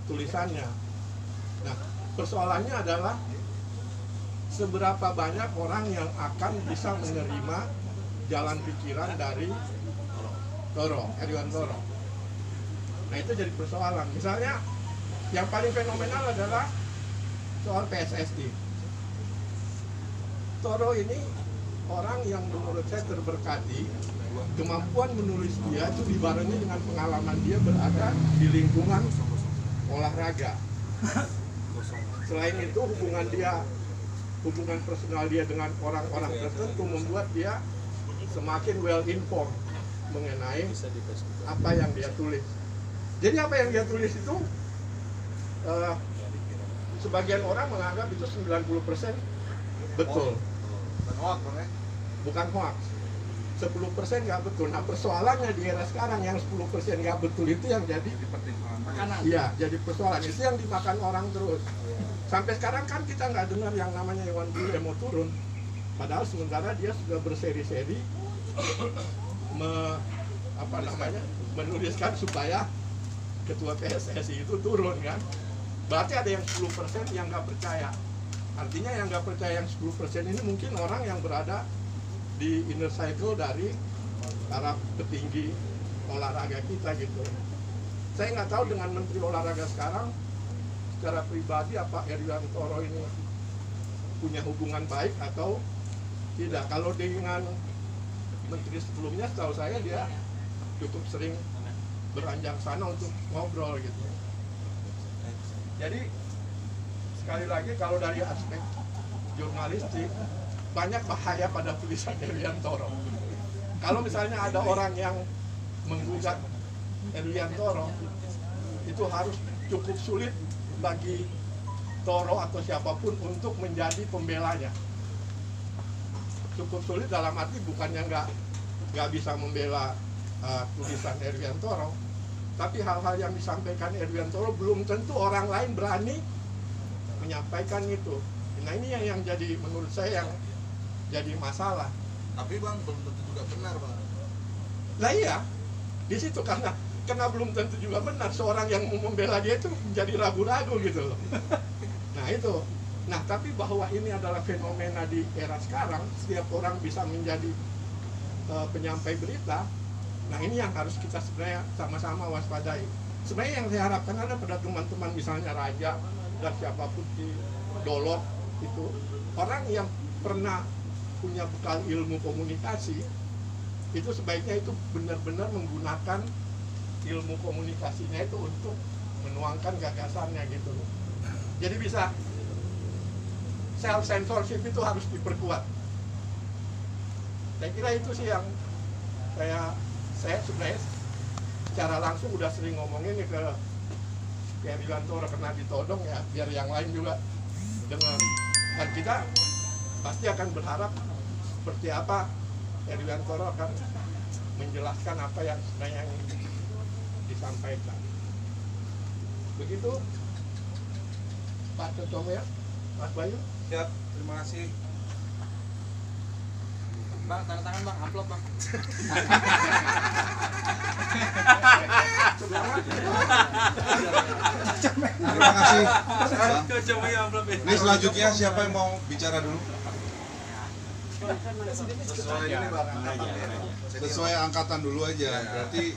tulisannya. Nah, persoalannya adalah seberapa banyak orang yang akan bisa menerima jalan pikiran dari Heriwan Toro. Nah, itu jadi persoalan. Misalnya yang paling fenomenal adalah soal PSSI. Toro ini orang yang menurut saya terberkati, kemampuan menulis dia itu dibarengi dengan pengalaman dia berada di lingkungan olahraga. Selain itu hubungan personal dia dengan orang-orang tertentu membuat dia semakin well informed mengenai apa yang dia tulis. Jadi apa yang dia tulis itu sebagian orang menganggap itu 90% betul. Bukan hoax. 10% nggak betul. Nah, persoalannya di era sekarang yang 10% nggak betul itu yang jadi pertanyaan. Iya, jadi persoalan itu yang dimakan orang terus. Sampai sekarang kan kita nggak dengar yang namanya Iwan Bule mau turun. Padahal sementara dia sudah berseri-seri menuliskan supaya ketua PSSI itu turun kan. Berarti ada yang 10% yang nggak percaya. Artinya yang nggak percaya yang 10% ini mungkin orang yang berada di inner cycle dari para petinggi olahraga kita gitu. Saya nggak tahu dengan Menteri Olahraga sekarang secara pribadi apa Heriwan Toro ini punya hubungan baik atau tidak. Kalau dengan menteri sebelumnya setahu saya dia cukup sering beranjak sana untuk ngobrol gitu. Jadi sekali lagi kalau dari aspek jurnalistik banyak bahaya pada tulisan Heriwan Toro. Kalau misalnya ada orang yang menggugat Heriwan Toro, itu harus cukup sulit bagi Toro atau siapapun untuk menjadi pembelanya. Cukup sulit dalam arti bukannya nggak bisa membela tulisan Heriwan Toro, tapi hal-hal yang disampaikan Heriwan Toro belum tentu orang lain berani menyampaikan itu. Nah, ini yang jadi menurut saya yang jadi masalah. Tapi Bang, belum tentu juga benar, Bang. Lah iya, di situ karena belum tentu juga benar. Seorang yang mau membela dia itu menjadi ragu-ragu gitu loh. Nah itu. Nah, tapi bahwa ini adalah fenomena di era sekarang, setiap orang bisa menjadi penyampai berita. Nah, ini yang harus kita sebenarnya sama-sama waspadai. Sebenarnya yang saya harapkan ada pada teman-teman misalnya Raja dan siapapun di Dolok itu, orang yang pernah punya bekal ilmu komunikasi, itu sebaiknya itu benar-benar menggunakan ilmu komunikasinya itu untuk menuangkan gagasannya gitu. Jadi bisa self censorship itu harus diperkuat. Saya kira itu sih yang saya sebenarnya secara langsung udah sering ngomongin ke Heriwan Toro kena ditodong ya, biar yang lain juga dengar. Dan kita pasti akan berharap seperti apa Heriwan Toro akan menjelaskan apa yang sebenarnya disampaikan. Begitu Pak Cocomo ya, Mas Bayu. Siap, terima kasih. Bang, tanda tangan Bang, amplop Bang. Terima kasih. Ini selanjutnya siapa yang mau bicara dulu? Sesuai ini Bang. Sesuai angkatan dulu aja. Berarti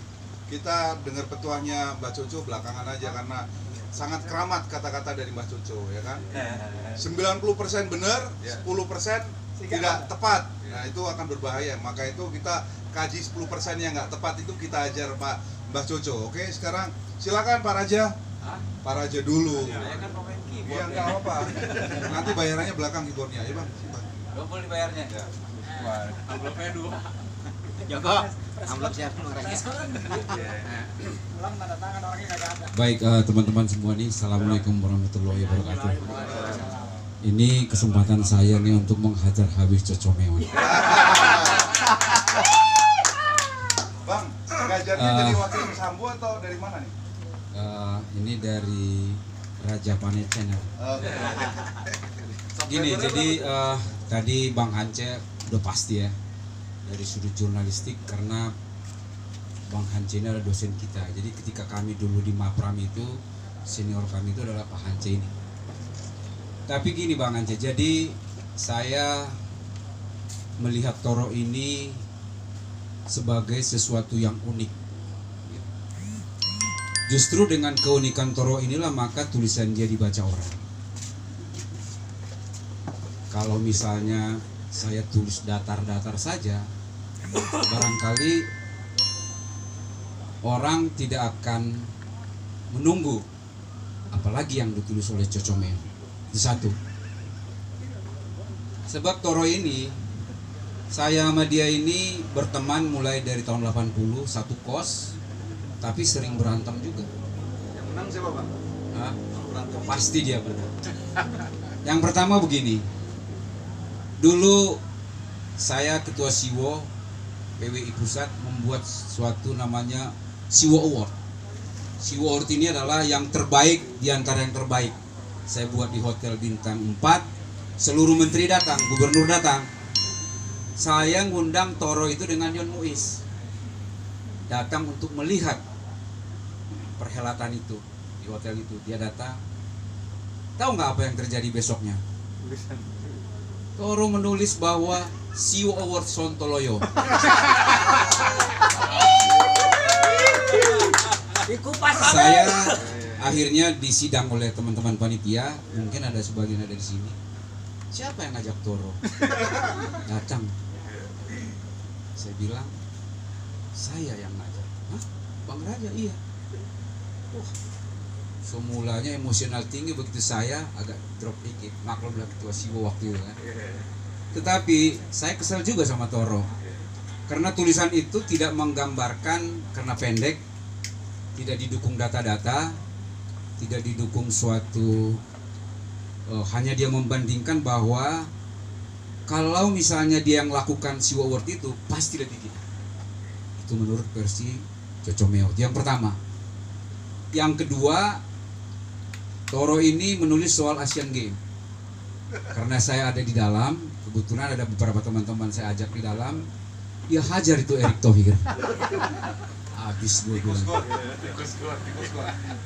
kita dengar petuahnya Mbak Coco belakangan aja karena sangat keramat kata-kata dari Mbak Coco, ya kan? 90% benar, 10% tidak tepat. Nah, itu akan berbahaya. Maka itu kita kaji 10% yang nggak tepat itu kita ajar Mbak Coco. Oke, sekarang silakan Pak Raja. Pak Raja dulu. Saya kan pemain keyboard. Iya, nggak apa-apa. Nanti bayarannya belakang keyboardnya, ya Bang. Double dibayarnya. Ya. Wah, amplopnya 2. Joko, amplop siapa orangnya? Ulang tanda tangan orangnya kagak ada. Baik teman-teman semua nih, assalamualaikum warahmatullahi wabarakatuh. Ini kesempatan saya nih untuk menghajar habis Cocomeon. Bang, ngajarnya dari wakil Sambo atau dari mana nih? Ini dari Raja Panet Channel. Gini, jadi tadi Bang Hance udah pasti ya dari sudut jurnalistik, karena Bang Hance ini adalah dosen kita. Jadi ketika kami dulu di Mapram itu senior kami itu adalah Pak Hance ini. Tapi gini Bang Hance, jadi saya melihat Toro ini sebagai sesuatu yang unik. Justru dengan keunikan Toro inilah maka tulisan dia dibaca orang. Kalau misalnya saya tulis datar-datar saja, barangkali orang tidak akan menunggu, apalagi yang ditulis oleh Cocomeo. Itu satu. Sebab Toro ini, saya sama dia ini berteman mulai dari tahun 80, satu kos, tapi sering berantem juga. Yang menang siapa Pak? Hah? Pasti dia benar. Yang pertama begini, dulu saya ketua Siwo PWI Pusat membuat suatu namanya Siwo Award. Siwo Award ini adalah yang terbaik di antara yang terbaik. Saya buat di Hotel Bintang 4, seluruh menteri datang, gubernur datang. Saya ngundang Toro itu dengan Yon Muiz datang untuk melihat perhelatan itu di hotel itu. Dia datang, tahu nggak apa yang terjadi besoknya? Toro menulis bahwa Siwo Award Sontoloyo. Saya akhirnya disidang oleh teman-teman panitia, mungkin ada sebagian ada di sini. Siapa yang ngajak Toro? Datang. Saya bilang, saya yang ngajak. Hah? Bang Raja? Iya. Wah, semulanya emosional tinggi, begitu saya agak drop dikit. Maklumlah ketua Siwo waktu itu kan. Tetapi saya kesal juga sama Toro, karena tulisan itu tidak menggambarkan, karena pendek, tidak didukung data-data, tidak didukung suatu hanya dia membandingkan bahwa kalau misalnya dia yang lakukan Siwo Award itu pasti lebih gila. Itu menurut versi Cocomeo. Yang pertama. Yang kedua, Toro ini menulis soal Asian Games. Karena saya ada di dalam, kebetulan ada beberapa teman-teman saya ajak di dalam, dia hajar itu Erick Thohir. Habis gue bilang.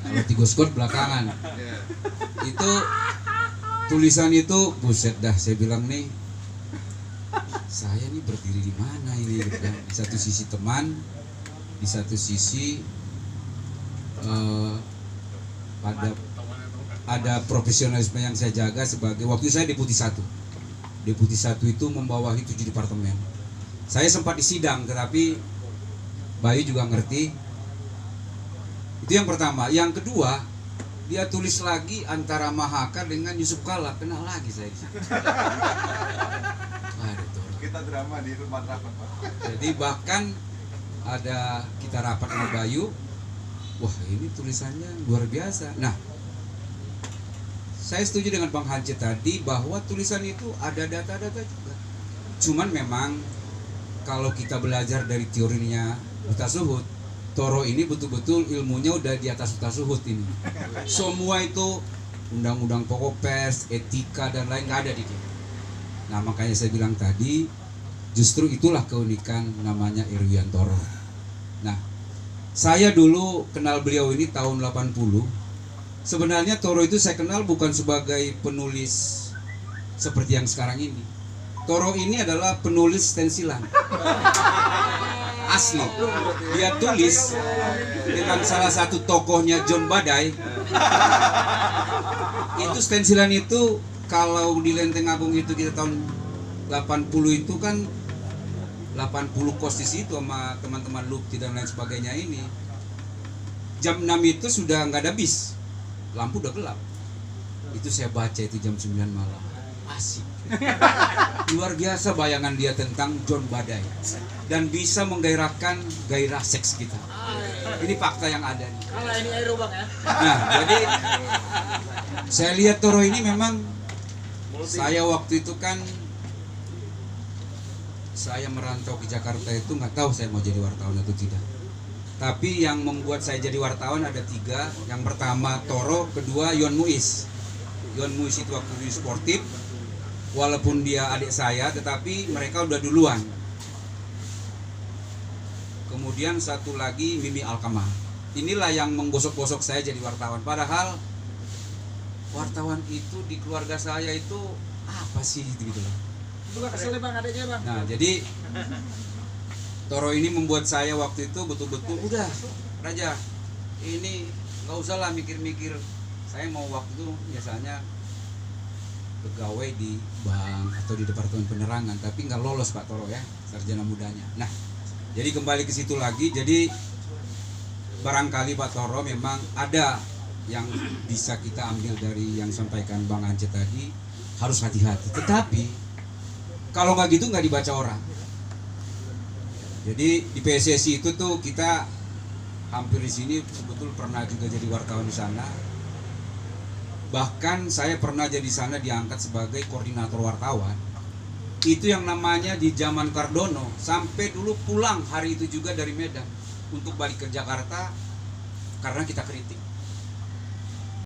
Kalau Tigo Scott belakangan. Itu tulisan itu buset dah, saya bilang nih, saya nih berdiri di mana ini? Di satu sisi teman, di satu sisi ada profesionalisme yang saya jaga sebagai, waktu saya Deputi 1 itu membawahi 7 departemen. Saya sempat disidang, tetapi Bayu juga ngerti. Itu yang pertama. Yang kedua, dia tulis lagi antara Mahaka dengan Yusuf Kala, kenal lagi saya di situ. Aduh, Toro. Kita drama di rumah rapat Pak. Jadi bahkan ada kita rapat sama Bayu, wah ini tulisannya luar biasa. Nah, saya setuju dengan Bang Hance tadi bahwa tulisan itu ada data-data juga. Cuman memang kalau kita belajar dari teorinya Buta Suhud, Toro ini betul-betul ilmunya udah di atas Buta Suhud ini. Semua itu undang-undang pokok pers, etika dan lain nggak ada di dia. Nah makanya saya bilang tadi, justru itulah keunikan namanya Irwian Toro. Nah, saya dulu kenal beliau ini tahun 80. Sebenarnya Toro itu saya kenal bukan sebagai penulis seperti yang sekarang ini. Toro ini adalah penulis stensilan. Asli. Dia tulis dengan salah satu tokohnya John Badai. Itu stensilan itu kalau di Lenteng Agung itu kita tahun 80 itu kan 80 kos di situ sama teman-teman Lukti dan lain sebagainya ini. Jam 6 itu sudah nggak ada bis, lampu udah gelap. Itu saya baca itu jam 9 malam. Asik. Luar biasa bayangan dia tentang John Badai dan bisa menggairahkan gairah seks kita. Ini fakta yang ada nih. Kalau ini aero Bang ya. Nah, jadi saya lihat Toro ini memang, saya waktu itu kan saya merantau ke Jakarta itu nggak tahu saya mau jadi wartawan atau tidak. Tapi yang membuat saya jadi wartawan ada 3. Yang pertama Toro, kedua Yon Muiz. Yon Muiz itu waktu di Sportif, walaupun dia adik saya, tetapi mereka udah duluan. Kemudian satu lagi Mimi Alkama. inilah yang menggosok-gosok saya jadi wartawan. Padahal wartawan itu di keluarga saya itu apa sih gitu loh. Juga kesel bang adiknya bang. Nah jadi Toro ini membuat saya waktu itu betul-betul udah Raja, ini nggak usah lah mikir-mikir. Saya mau waktu itu biasanya pegawai di bank atau di departemen penerangan, tapi nggak lolos Pak Toro ya, sarjana mudanya. Nah, jadi kembali ke situ lagi. Jadi barangkali Pak Toro memang ada yang bisa kita ambil dari yang sampaikan Bang Ance tadi, harus hati-hati. Tetapi kalau nggak gitu nggak dibaca orang. Jadi di PSSI itu tuh kita hampir di sini betul pernah juga jadi wartawan di sana. Bahkan saya pernah jadi sana diangkat sebagai koordinator wartawan. Itu yang namanya di zaman Cardono, sampai dulu pulang hari itu juga dari Medan untuk balik ke Jakarta karena kita kritik.